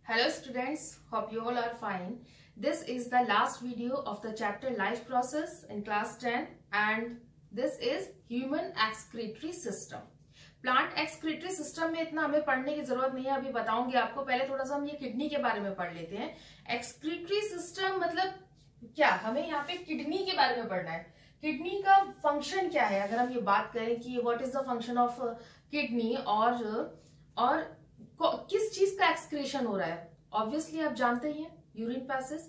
Hello students, hope you all are fine. This is the last video of the chapter life process in class 10 and this is human excretory system. Plant excretory system में इतना हमें पढ़ने की जरूरत नहीं है, अभी बताऊंगी आपको। पहले थोड़ा सा हम ये किडनी के बारे में पढ़ लेते हैं। एक्सक्रीटरी सिस्टम मतलब क्या, हमें यहाँ पे किडनी के बारे में पढ़ना है। किडनी का फंक्शन क्या है, अगर हम ये बात करें कि what is the function of kidney और किस चीज का एक्सक्रीशन हो रहा है। ऑब्वियसली आप जानते ही हैं यूरिन पैसेज,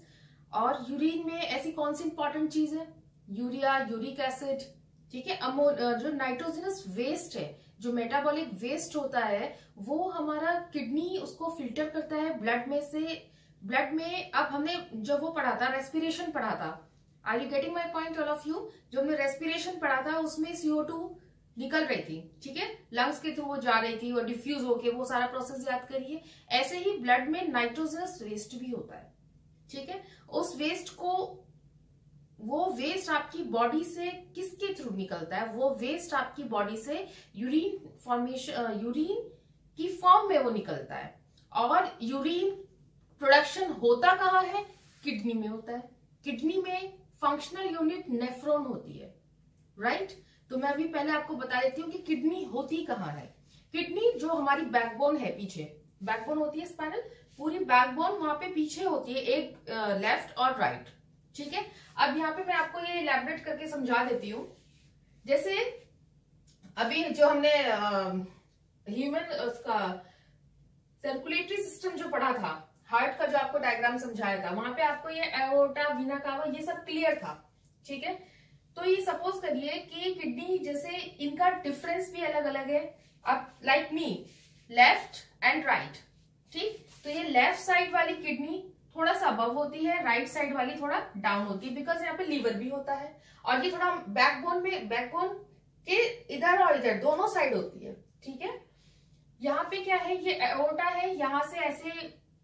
और यूरिन में ऐसी कौन सी इंपॉर्टेंट चीज है, यूरिया, यूरिक एसिड, ठीक है। जो नाइट्रोजनस वेस्ट है, जो मेटाबॉलिक वेस्ट होता है, वो हमारा किडनी उसको फिल्टर करता है ब्लड में से। ब्लड में अब हमने जब वो पढ़ा था, रेस्पिरेशन पढ़ा था, are you getting my point all of you. जो हमने रेस्पिरेशन पढ़ा था उसमें CO2 निकल रही थी, ठीक है, लंग्स के थ्रू वो जा रही थी और डिफ्यूज होके, वो सारा प्रोसेस याद करिए। ऐसे ही ब्लड में नाइट्रोजनस वेस्ट भी होता है, ठीक है। उस वेस्ट को, वो वेस्ट आपकी बॉडी से किसके थ्रू निकलता है, वो वेस्ट आपकी बॉडी से यूरिन फॉर्मेशन, यूरिन की फॉर्म में वो निकलता है। और यूरिन प्रोडक्शन होता कहाँ है, किडनी में होता है। किडनी में फंक्शनल यूनिट नेफ्रॉन होती है, राइट। तो मैं अभी पहले आपको बता देती हूँ कि किडनी होती कहाँ है। किडनी जो हमारी बैकबोन है, पीछे बैकबोन होती है, स्पाइनल, पूरी बैकबोन वहां पे पीछे होती है, एक लेफ्ट और राइट, ठीक है। अब यहाँ पे मैं आपको ये इलैबोरेट करके समझा देती हूँ। जैसे अभी जो हमने ह्यूमन उसका सर्कुलेटरी सिस्टम जो पढ़ा था, हार्ट का जो आपको डायग्राम समझाया था, वहां पे आपको ये एओर्टा, वीना कावा, ये सब क्लियर था, ठीक है। तो ये सपोज करिए कि किडनी, जैसे इनका डिफरेंस भी अलग अलग है। अब like me, left and right, ठीक। तो ये लेफ्ट साइड वाली किडनी थोड़ा सा अबव होती है, राइट साइड वाली थोड़ा डाउन होती है, बिकॉज यहाँ पे लीवर भी होता है। और ये थोड़ा बैकबोन में, बैकबोन के इधर और इधर दोनों साइड होती है, ठीक है। यहाँ पे क्या है, ये एओर्टा है, यहाँ से ऐसे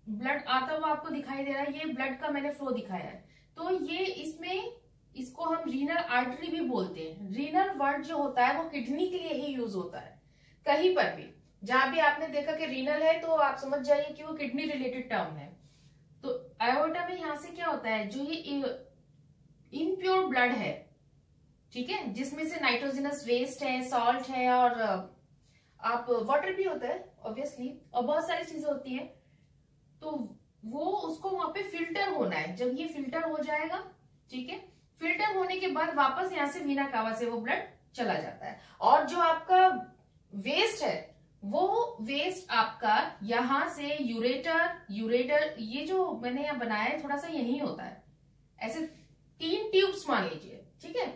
ब्लड आता हुआ आपको दिखाई दे रहा है, ये ब्लड का मैंने फ्लो दिखाया है। तो ये इसमें, इसको हम रीनल आर्टरी भी बोलते हैं। रीनल वर्ड जो होता है वो किडनी के लिए ही यूज होता है। कहीं पर भी जहां भी आपने देखा कि रीनल है, तो आप समझ जाइए कि वो किडनी रिलेटेड टर्म है। तो एओर्टा में यहां से क्या होता है, जो ये इनप्योर ब्लड है, ठीक है, जिसमें से नाइट्रोजनस वेस्ट है, सॉल्ट है, और आप वाटर भी होता है ऑब्वियसली, और बहुत सारी चीजें होती है। तो वो उसको वहां पे फिल्टर होना है। जब ये फिल्टर हो जाएगा, ठीक है, फिल्टर होने के बाद वापस यहाँ से वीना कावा से वो ब्लड चला जाता है। और जो आपका वेस्ट है, वो वेस्ट आपका यहां से यूरेटर, ये जो मैंने यहाँ बनाया है थोड़ा सा यही होता है, ऐसे 3 ट्यूब्स मान लीजिए, ठीक है।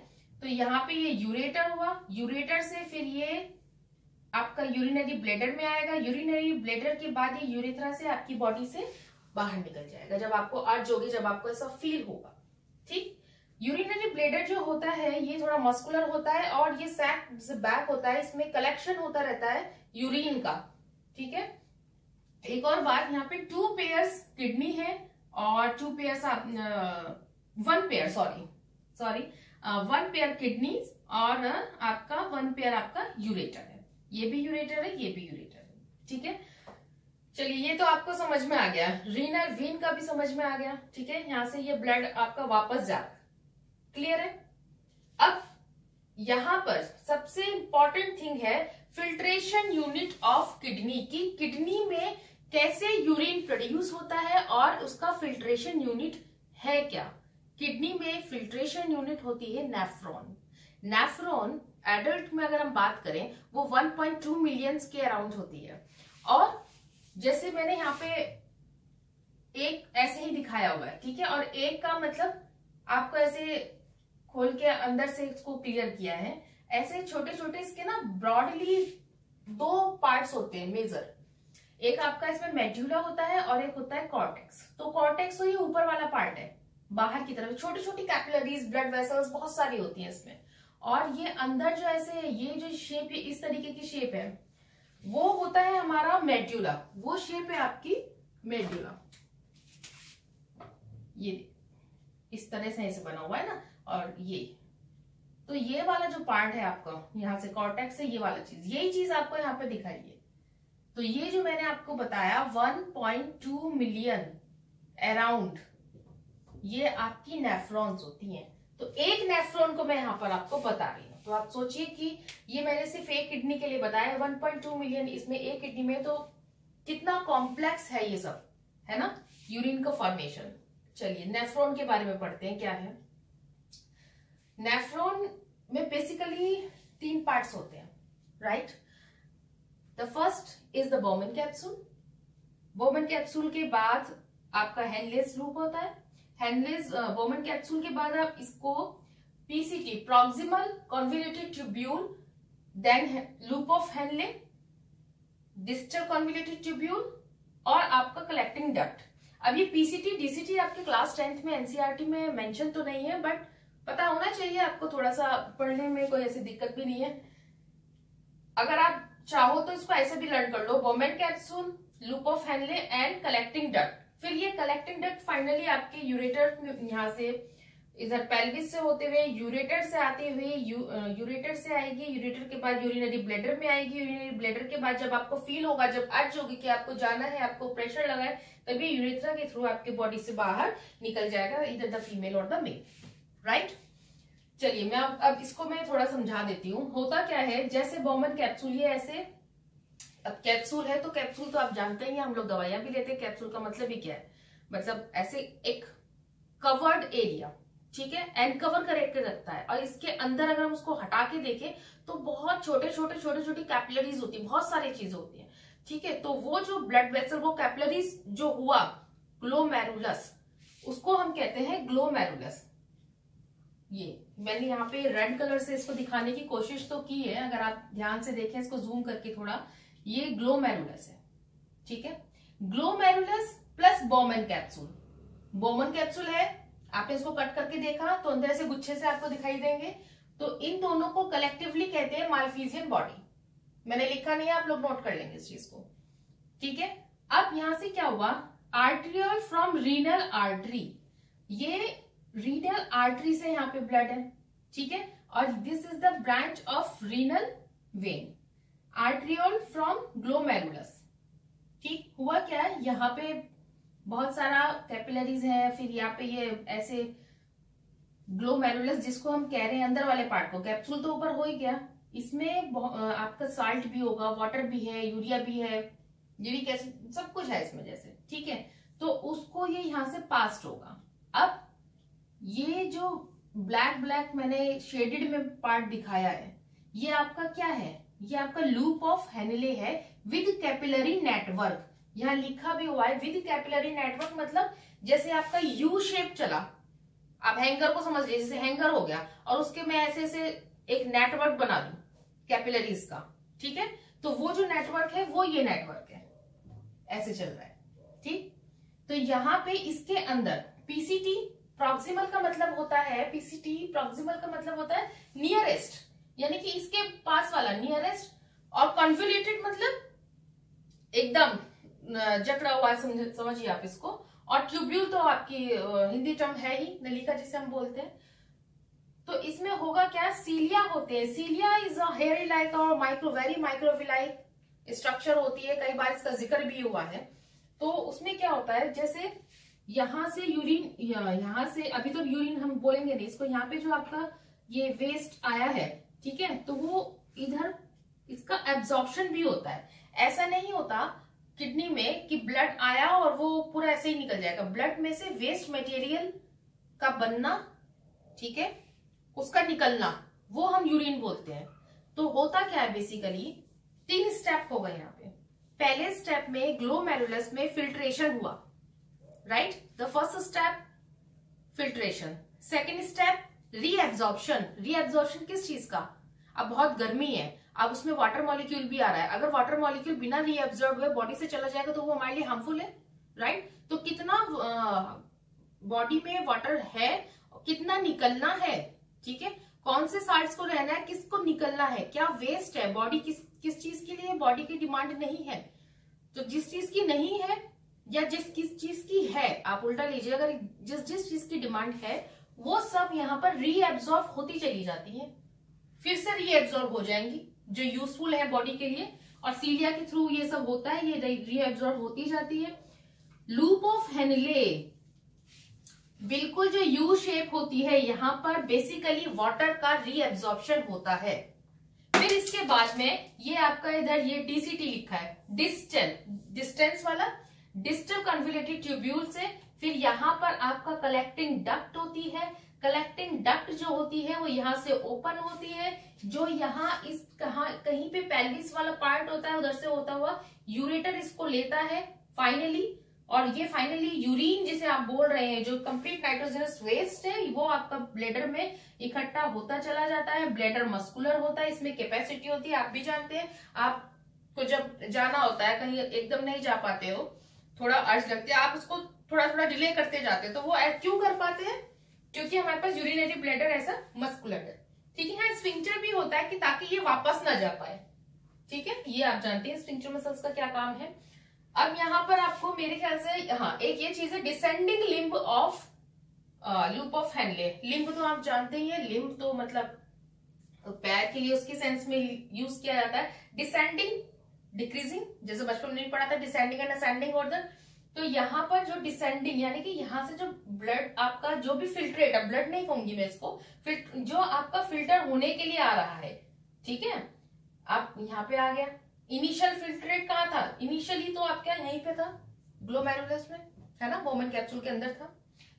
तो यहाँ पे ये यूरेटर हुआ, यूरेटर से फिर ये आपका यूरिनरी ब्लैडर में आएगा, यूरिनरी ब्लैडर के बाद ये यूरेथ्रा से आपकी बॉडी से बाहर निकल जाएगा, जब आपको अर्ज होगी, जब आपको ऐसा फील होगा, ठीक। यूरिनरी ब्लैडर जो होता है ये थोड़ा मस्कुलर होता है, और ये सैक बैक होता है, इसमें कलेक्शन होता रहता है यूरिन का, ठीक है। एक और बात, यहाँ पे 2 पेयर्स किडनी है और 2 pairs 1 pair, sorry 1 pair kidney और आपका 1 पेयर आपका यूरेटर है। ये भी यूरेटर है, ये भी यूरेटर है, ठीक है। चलिए, ये तो आपको समझ में आ गया, रीनल वीन का भी समझ में आ गया, ठीक है। यहाँ से ये ब्लड आपका वापस जाएगा, क्लियर है। अब यहां पर सबसे इंपॉर्टेंट थिंग है फिल्ट्रेशन यूनिट ऑफ किडनी की। किडनी में कैसे यूरिन प्रोड्यूस होता है और उसका फिल्ट्रेशन यूनिट है क्या। किडनी में फिल्ट्रेशन यूनिट होती है नेफ्रॉन। नेफ्रॉन एडल्ट में अगर हम बात करें, वो 1.2 मिलियंस के अराउंड होती है। और जैसे मैंने यहाँ पे एक ऐसे ही दिखाया हुआ है, ठीक है, और एक का मतलब आपको ऐसे खोल के अंदर से इसको क्लियर किया है। ऐसे छोटे छोटे इसके ना ब्रॉडली 2 पार्ट्स होते हैं मेजर। एक आपका इसमें मेड्यूला होता है और एक होता है कॉर्टेक्स। तो कॉर्टेक्स तो ये ऊपर वाला पार्ट है, बाहर की तरफ छोटी छोटी कैपिलरीज, ब्लड वेसल्स बहुत सारी होती हैं इसमें। और ये अंदर जो ऐसे, ये जो शेप, इस तरीके की शेप है, वो होता है हमारा मेड्यूला। वो शेप है आपकी मेड्यूला, ये इस तरह से ऐसे बना हुआ है ना। और ये, तो ये वाला जो पार्ट है आपका, यहाँ से कॉर्टेक्स से ये वाला चीज, यही चीज आपको यहाँ पे दिखाई है। तो ये जो मैंने आपको बताया 1.2 मिलियन अराउंड ये आपकी नेफ्रॉन्स होती हैं। तो एक नेफ्रॉन को मैं यहाँ पर आपको बता रही हूँ। तो आप सोचिए कि ये मैंने सिर्फ एक किडनी के लिए बताया 1.2 मिलियन, इसमें एक किडनी में, तो कितना कॉम्प्लेक्स है ये सब, है ना, यूरिन का फॉर्मेशन। चलिए नेफ्रॉन के बारे में पढ़ते हैं क्या है। नेफ्रॉन में बेसिकली 3 पार्ट्स होते हैं, right. The first is the Bowman capsule. Bowman capsule के बाद आपका हेनलेस लूप होता है। हेनलेस बोमेन कैप्सूल के बाद आप इसको PCT, proximal convoluted tubule, then loop of Henle, distal convoluted tubule और आपका कलेक्टिंग डक्ट। अब ये पीसीटी डीसीटी आपके क्लास 10th में एनसीईआरटी में मेंशन तो नहीं है, बट पता होना चाहिए आपको, थोड़ा सा पढ़ने में कोई ऐसी दिक्कत भी नहीं है। अगर आप चाहो तो इसको ऐसे भी लर्न कर लो, Bowman capsule, loop of Henle and collecting duct. फिर ये कलेक्टिंग डक्ट फाइनली आपके यूरेटर, यहाँ से इधर पेल्विस से होते हुए यूरेटर से आते हुए यूरेटर से आएगी, यूरेटर के बाद यूरिनरी ब्लैडर में आएगी, यूरिनरी ब्लैडर के बाद जब आपको फील होगा, जब अर्ज होगी कि आपको जाना है, आपको प्रेशर लगा है, तभी यूरेथ्रा के थ्रू आपके बॉडी से बाहर निकल जाएगा, इधर द फीमेल और द मेल, राइट। चलिए मैं अब इसको मैं थोड़ा समझा देती हूँ। होता क्या है, जैसे बोमेन कैप्सूल, ये ऐसे, अब कैप्सूल है तो कैप्सूल तो आप जानते ही हैं, हम लोग दवाइयां भी लेते हैं। कैप्सूल का मतलब ही क्या है, मतलब ऐसे एक कवर्ड एरिया, ठीक है, एनकवर करके रखता है, और इसके अंदर अगर हम उसको हटा के देखें तो बहुत छोटे छोटी कैपिलरीज होती है, बहुत सारी चीजें होती है, ठीक है। तो वो जो ब्लड वेसल, वो कैपिलरीज जो हुआ ग्लोमेरुलस, उसको हम कहते हैं ग्लोमेरुलस। ये मैंने यहाँ पे रेड कलर से इसको दिखाने की कोशिश तो की है, अगर आप ध्यान से देखें इसको जूम करके थोड़ा, ये ग्लोमेरुलस है, ठीक है। Glomerulus plus Bowman capsule. Bowman capsule है, आपने इसको कट करके देखा तो अंदर से गुच्छे से आपको दिखाई देंगे, तो इन दोनों को कलेक्टिवली कहते हैं मालफिजियन बॉडी। मैंने लिखा नहीं है, आप लोग नोट कर लेंगे इस चीज को, ठीक है। अब यहां से क्या हुआ, आर्ट्रियोल फ्रॉम रीनल आर्टरी, ये रीनल आर्टरी से यहाँ पे ब्लड है, ठीक है, और this is the branch of renal vein. Arteriole from glomerulus, ठीक। हुआ क्या है, यहाँ पे बहुत सारा कैपिलरीज है, फिर यहाँ पे ये ऐसे ग्लोमेरुलस जिसको हम कह रहे हैं अंदर वाले पार्ट को, कैप्सूल तो ऊपर हो ही गया, इसमें आपका साल्ट भी होगा, वाटर भी है, यूरिया भी है, यूरिक एसिड, सब कुछ है इसमें जैसे, ठीक है। तो उसको ये यहाँ से पास होगा। अब ये जो ब्लैक मैंने शेडेड में पार्ट दिखाया है, ये आपका क्या है, ये आपका लूप ऑफ हेनले है विद कैपिलरी नेटवर्क। यहाँ लिखा भी हुआ है विद कैपिलरी नेटवर्क, मतलब जैसे आपका यू शेप चला, आप हैंगर को समझ लीजिए, जैसे हैंगर हो गया और उसके मैं ऐसे ऐसे एक नेटवर्क बना दूं कैपिलरीज का, ठीक है। तो वो जो नेटवर्क है वो ये नेटवर्क है, ऐसे चल रहा है, ठीक। तो यहाँ पे इसके अंदर पीसीटी प्रॉक्सिमल का मतलब होता है, पीसीटी प्रॉक्सिमल का मतलब होता है नियरेस्ट, यानी कि इसके पास वाला नियरेस्ट, और कॉन्वोल्यूटेड मतलब एकदम जकड़ा हुआ, समझिए आप इसको, और ट्यूब्यूल तो आपकी हिंदी टर्म है ही, नलिका जिसे हम बोलते हैं। तो इसमें होगा क्या, सीलिया होते हैं। सीलिया इज अ हेयर लाइक और वेरी माइक्रोविलाइक स्ट्रक्चर होती है, कई बार इसका जिक्र भी हुआ है। तो उसमें क्या होता है, जैसे यहां से यूरिन, यहाँ से अभी तो यूरिन हम बोलेंगे नहीं इसको, यहाँ पे जो आपका ये वेस्ट आया है, ठीक है, तो वो इधर इसका एब्जॉर्प्शन भी होता है। ऐसा नहीं होता किडनी में कि ब्लड आया और वो पूरा ऐसे ही निकल जाएगा, ब्लड में से वेस्ट मटेरियल का बनना, ठीक है, उसका निकलना, वो हम यूरिन बोलते हैं। तो होता क्या है, बेसिकली 3 स्टेप हो गए यहाँ पे। पहले स्टेप में ग्लोमेरुलस में फिल्ट्रेशन हुआ, right, the first step filtration. Second step reabsorption. Reabsorption किस चीज का, अब बहुत गर्मी है, अब उसमें वाटर मॉलिक्यूल भी आ रहा है, अगर वाटर मॉलिक्यूल बिना रीएब्जॉर्ब हुए बॉडी से चला जाएगा तो वो हमारे लिए हार्मफुल है, राइट। तो कितना बॉडी में वाटर है, कितना निकलना है, ठीक है, कौन से साल्ट्स को रहना है, किसको निकलना है, क्या वेस्ट है, बॉडी किस चीज के लिए बॉडी की डिमांड नहीं है। तो जिस चीज की नहीं है या किस चीज की है, आप उल्टा लीजिए, अगर जिस चीज की डिमांड है वो सब यहाँ पर रीएब्जॉर्ब होती चली जाती है, फिर से रीएब्जॉर्ब हो जाएंगी जो यूजफुल है बॉडी के लिए, और सीलिया के थ्रू ये सब होता है, ये रीएब्जॉर्ब होती जाती है। लूप ऑफ हेनले बिल्कुल जो यू शेप होती है, यहां पर बेसिकली वाटर का रीएब्जॉर्प्शन होता है। फिर इसके बाद में ये आपका इधर ये डीसीटी लिखा है, डिस्टेंस वाला, डिस्टल कन्वोल्यूटेड ट्यूब्यूल से। फिर यहाँ पर आपका कलेक्टिंग डक्ट होती है। कलेक्टिंग डक्ट जो होती है वो यहाँ से ओपन होती है, जो यहाँ इस कहीं पे पेल्विस वाला पार्ट होता है, उधर से होता हुआ यूरेटर इसको लेता है फाइनली। और ये फाइनली यूरिन जिसे आप बोल रहे हैं, जो कंप्लीट नाइट्रोजनस वेस्ट है, वो आपका ब्लैडर में इकट्ठा होता चला जाता है। ब्लैडर मस्कुलर होता है, इसमें कैपेसिटी होती है, आप भी जानते हैं। आपको जब जाना होता है कहीं, एकदम नहीं जा पाते हो, थोड़ा अर्ज लगती है, आप उसको थोड़ा थोड़ा डिले करते जाते हैं, तो वो क्यों कर पाते हैं? क्योंकि हमारे पास यूरिनरी ब्लैडर ऐसा मस्कुलर है। ठीक है, हाँ स्फिंक्टर भी होता है कि ताकि ये वापस ना जा पाए। ठीक है, ये आप जानते हैं स्फिंक्टर मसल्स का क्या काम है। अब यहाँ पर आपको मेरे ख्याल से हाँ एक ये चीज है, descending limb of loop of Henley. Limb तो आप जानते ही है, लिम्ब तो मतलब पैर के लिए उसकी सेंस में यूज किया जाता है। डिसेंडिंग, डिक्रीजिंग, जैसे बचपन में नहीं पढ़ा था डिसेंडिंग एंड असेंडिंग ऑर्डर। तो यहाँ पर जो डिसेंडिंग यानी कि यहाँ से जो ब्लड आपका जो भी फिल्ट्रेट है, ब्लड नहीं कहूंगी मैं इसको, जो आपका फिल्टर होने के लिए आ रहा है, ठीक है, आप यहाँ पे आ गया। इनिशियल फिल्ट्रेट कहाँ था? इनिशियली तो आपका यहीं पे था, ग्लोमेरुलस में, है ना, बोमन कैप्सूल के अंदर था।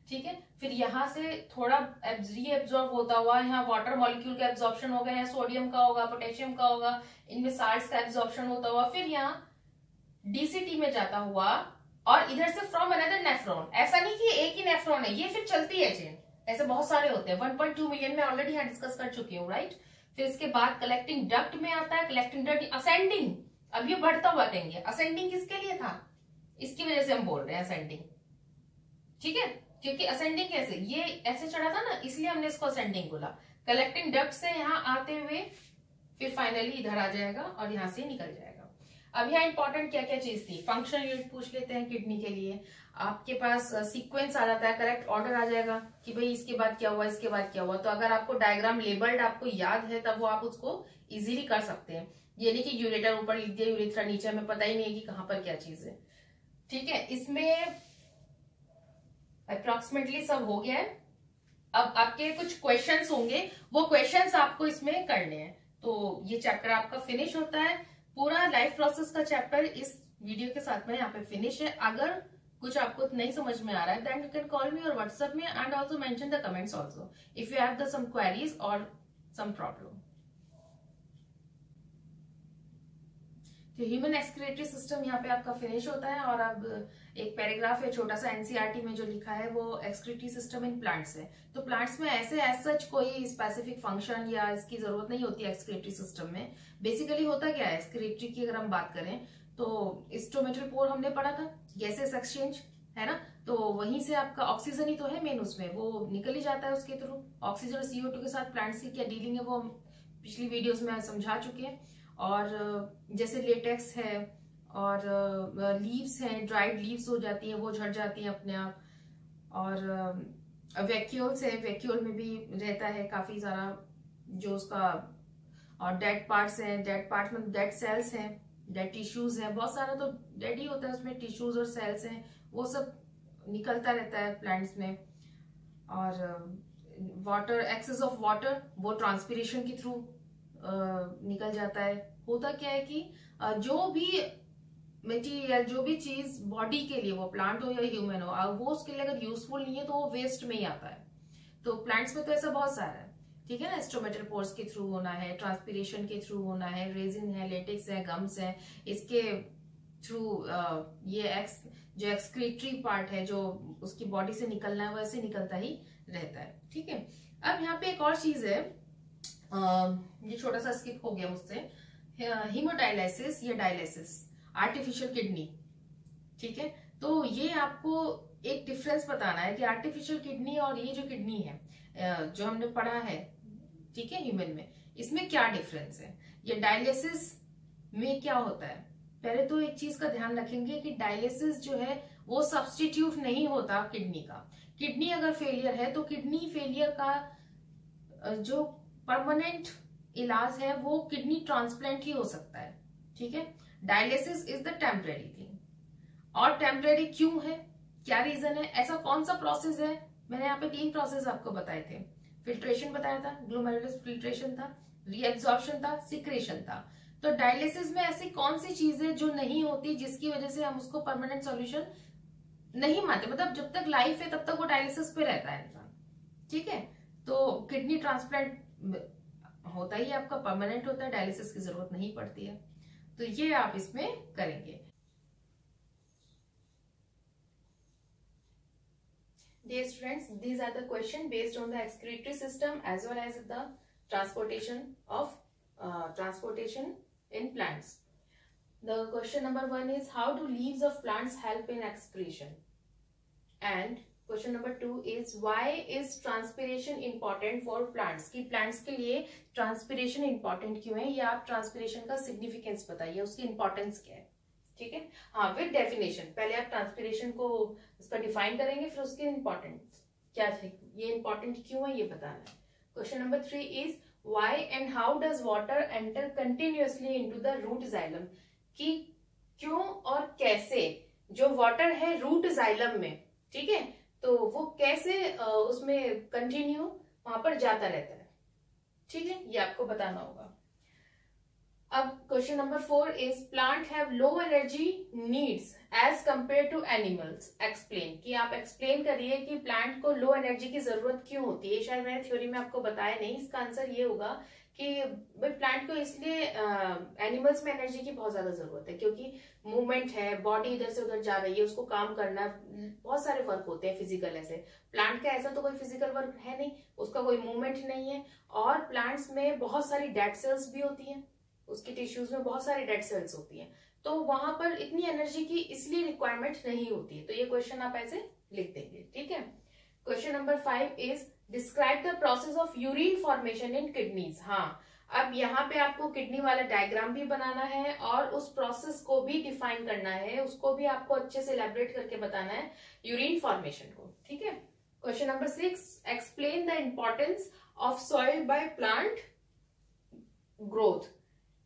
ठीक है, फिर यहाँ से थोड़ा रीएब्जॉर्ब होता हुआ यहाँ वाटर मॉलिक्यूल का एब्जॉर्प्शन होगा, यहाँ सोडियम का होगा, पोटेशियम का होगा, इनमें साल्ट्स का एब्जॉर्प्शन होता हुआ फिर यहाँ डीसीटी में जाता हुआ, और इधर से फ्रॉम अनदर नेफ्रॉन। ऐसा नहीं कि एक ही नेफ्रॉन है, ये फिर चलती है चेन, ऐसे बहुत सारे होते हैं। 1.2 मिलियन में ऑलरेडी यहाँ डिस्कस कर चुकी हूँ, राइट। फिर इसके बाद कलेक्टिंग डक्ट में आता है, कलेक्टिंग डक्ट असेंडिंग, अब ये बढ़ता हुआ कहेंगे। असेंडिंग किसके लिए था? इसकी वजह से हम बोल रहे हैं असेंडिंग, ठीक है, क्योंकि असेंडिंग कैसे, ये ऐसे चढ़ा था ना, इसलिए हमने इसको असेंडिंग बोला। कलेक्टिंग डक्ट से यहाँ आते हुए फिर फाइनली इधर आ जाएगा और यहाँ से निकल जाएगा। अब यहाँ इंपॉर्टेंट क्या क्या चीज थी, फंक्शन यूनिट पूछ लेते हैं किडनी के लिए। आपके पास सीक्वेंस आ जाता है, करेक्ट ऑर्डर आ जाएगा कि भाई इसके बाद क्या हुआ, इसके बाद क्या हुआ। तो अगर आपको डायग्राम लेबल्ड आपको याद है, तब वो आप उसको इजीली कर सकते हैं। ये नहीं कि यूरेटर ऊपर लिख दिया, यूरेथ्रा नीचे, हमें पता ही नहीं है कि कहाँ पर क्या चीज है। ठीक है, इसमें अप्रोक्सीमेटली सब हो गया है। अब आपके कुछ क्वेश्चंस होंगे, वो क्वेश्चंस आपको इसमें करने हैं। तो ये चैप्टर आपका फिनिश होता है, पूरा लाइफ प्रोसेस का चैप्टर इस वीडियो के साथ में यहाँ पे फिनिश है। अगर कुछ आपको नहीं समझ में आ रहा है, then you can call me और व्हाट्सएप में, and also mention the comments also if you have the some queries और सम प्रॉब्लम। तो ह्यूमन एक्सक्रीटरी सिस्टम यहाँ पे आपका फिनिश होता है। और अब एक पैराग्राफ है छोटा सा, एनसीईआरटी में जो लिखा है वो एक्सक्रीटरी सिस्टम इन प्लांट्स है। तो प्लांट्स में ऐसे एज सच कोई स्पेसिफिक फंक्शन या इसकी जरूरत नहीं होती है एक्सक्रीटरी सिस्टम में। बेसिकली होता क्या है एक्सक्रीटरी की, अगर हम बात करें तो स्टोमेटल पोर हमने पढ़ा था, गैसेस एक्सचेंज, है ना। तो वहीं से आपका ऑक्सीजन ही तो है मेन, उसमें वो निकल ही जाता है उसके थ्रू। ऑक्सीजन और CO2 के साथ प्लांट्स की क्या डीलिंग है वो पिछली वीडियोस में समझा चुके हैं। और जैसे लेटेक्स है और लीव्स हैं, ड्राइड लीव्स हो जाती हैं, वो झड़ जाती हैं अपने आप। और वैक्यूल्स है, वैक्यूल में भी रहता है काफी सारा जो उसका, और डेड पार्ट्स हैं, डेड पार्ट्स में डेड सेल्स हैं, डेड टिश्यूज हैं, बहुत सारा तो डेड ही होता है उसमें, टिश्यूज और सेल्स हैं, वो सब निकलता रहता है प्लांट्स में। और वाटर, एक्सेस ऑफ वाटर, वो ट्रांसपिरेशन के थ्रू निकल जाता है। होता क्या है कि जो भी मटेरियल, जो भी चीज बॉडी के लिए, वो प्लांट हो या ह्यूमन हो, वो उसके लिए अगर यूजफुल नहीं है तो वो वेस्ट में ही आता है। तो प्लांट्स में तो ऐसा बहुत सारा है, ठीक है ना। स्टोमेटल पोर्स के थ्रू होना है, ट्रांसपिरेशन के थ्रू होना है, रेजिन है, लेटेक्स है, गम्स है, इसके थ्रू ये जो एक्सक्रीटरी पार्ट है जो उसकी बॉडी से निकलना है वो ऐसे निकलता ही रहता है। ठीक है, अब यहाँ पे एक और चीज है, ये छोटा सा स्किप हो गया मुझसे, हीमोडायलिसिस या डायलिसिस, आर्टिफिशियल किडनी। ठीक है, तो ये आपको एक डिफरेंस बताना है कि आर्टिफिशियल किडनी और ये जो किडनी है जो हमने पढ़ा है, ठीक है, ह्यूमन में, इसमें क्या डिफरेंस है। ये डायलिसिस में क्या होता है, पहले तो एक चीज का ध्यान रखेंगे कि डायलिसिस जो है वो सब्सटीट्यूट नहीं होता किडनी का। किडनी अगर फेलियर है तो किडनी फेलियर का जो परमानेंट इलाज है वो किडनी ट्रांसप्लांट ही हो सकता है। ठीक है। Dialysis is the temporary thing. और टेम्परेरी क्यों है, क्या रीजन है, ऐसा कौन सा प्रोसेस है? मैंने यहाँ पे 3 प्रोसेस आपको बताए थे। फिल्ट्रेशन बताया था, ग्लोमेरुलस फिल्ट्रेशन था, रीएब्जॉर्प्शन था, सिक्रेशन था। तो डायलिसिस में ऐसी कौन सी चीज है जो नहीं होती, जिसकी वजह से हम उसको परमानेंट सॉल्यूशन नहीं मानते, मतलब जब तक लाइफ है तब तक वो डायलिसिस पे रहता है इंसान, ठीक है। तो किडनी ट्रांसप्लांट होता ही आपका परमानेंट होता है, डायलिसिस की जरूरत नहीं पड़ती है। तो ये आप इसमें करेंगे। Dear students, these are the questions based on the excretory system as well as the transportation in plants. The question number 1 is how do leaves of plants help in excretion? And question number 2 is why is transpiration important for plants? कि plants के लिए transpiration important क्यों है, या आप transpiration का significance बताइए, उसकी importance क्या है, ठीक है। हाँ, विद डेफिनेशन। पहले आप ट्रांसपिरेशन को उसका डिफाइन करेंगे, फिर उसकी इंपॉर्टेंस क्या है, ये इंपॉर्टेंट क्यों है ये बताना है। Question number 3 is why and how does water enter continuously into the root xylem? कि क्यों और कैसे जो वाटर है रूट जाइलम में, ठीक है, तो वो कैसे उसमें कंटिन्यू वहां पर जाता रहता है, ठीक है, ये आपको बताना होगा। अब question number 4 is plant have low energy needs as compare to animals, explain. कि आप एक्सप्लेन करिए कि प्लांट को लो एनर्जी की जरूरत क्यों होती है। शायद मैंने थ्योरी में आपको बताया नहीं, इसका आंसर ये होगा कि भाई प्लांट को इसलिए एनिमल्स में एनर्जी की बहुत ज्यादा जरूरत है क्योंकि मूवमेंट है, बॉडी इधर से उधर जा रही है, उसको काम करना, बहुत सारे वर्क होते हैं फिजिकल। ऐसे प्लांट का ऐसा तो कोई फिजिकल वर्क है नहीं, उसका कोई मूवमेंट नहीं है। और प्लांट्स में बहुत सारी डेड सेल्स भी होती हैं, उसकी टिश्यूज में बहुत सारी डेड सेल्स होती हैं, तो वहां पर इतनी एनर्जी की इसलिए रिक्वायरमेंट नहीं होती है। तो ये क्वेश्चन आप ऐसे लिख देंगे, ठीक है। Question number 5 is describe the process of urine formation in kidneys. हाँ, अब यहाँ पे आपको किडनी वाला डायग्राम भी बनाना है और उस प्रोसेस को भी डिफाइन करना है, उसको भी आपको अच्छे से एलैबोरेट करके बताना है, यूरिन फॉर्मेशन को, ठीक है। Question number 6 explain the importance of soil by plant growth.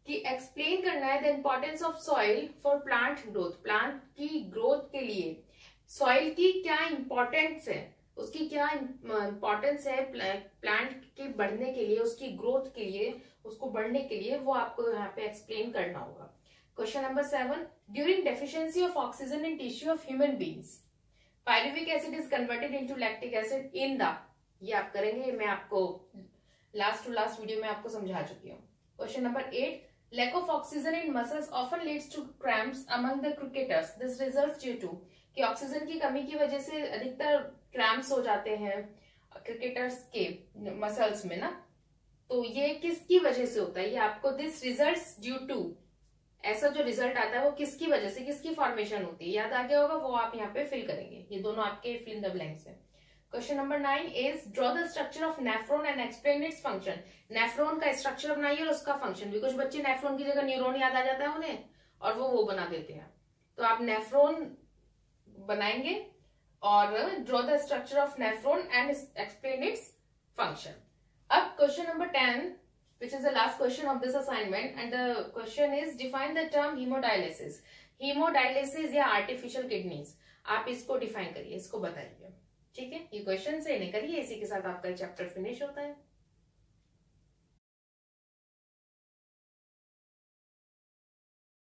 कि एक्सप्लेन करना है the importance of soil for plant growth. Plant की ग्रोथ के लिए सॉइल की क्या इंपॉर्टेंस है, उसकी क्या इंपॉर्टेंस है प्लांट के बढ़ने के लिए, उसकी ग्रोथ के लिए, उसको बढ़ने के लिए, वो आपको यहाँ पे एक्सप्लेन करना होगा। Question number 7 during deficiency of oxygen in tissue of human beings pyruvic acid is converted into lactic acid in the, ये आप करेंगे, मैं आपको लास्ट टू लास्ट वीडियो में आपको समझा चुकी हूँ। Question number 8 lack of oxygen in muscles often leads to cramps among the cricketers. This results due to कि ऑक्सीजन की कमी की वजह से अधिकतर क्रैम्प्स हो जाते हैं क्रिकेटर्स के मसल्स में ना, तो ये किसकी वजह से होता है, ये आपको दिस रिजल्ट्स ड्यू टू, ऐसा जो रिजल्ट आता है वो किसकी वजह से, किसकी फॉर्मेशन होती है, याद आ गया होगा, वो आप यहाँ पे फिल करेंगे। ये दोनों आपके फिल इन द ब्लैंक्स है। Question number 9 is draw the structure of nephron and explain its function. Nephron का स्ट्रक्चर बनाइए और उसका फंक्शन भी। कुछ बच्चे नेफ्रॉन की जगह न्यूरॉन याद आ जाता है उन्हें और वो बना देते हैं, तो आप नेफ्रॉन बनाएंगे और draw the structure of nephron and explain its function. अब question number 10 which is the last question of this assignment and the question is define the term hemodialysis. Hemodialysis या artificial kidneys, आप इसको define करिए, इसको बताइए, ठीक है। ये क्वेश्चन से नहीं करिए, इसी के साथ आपका चैप्टर फिनिश होता है।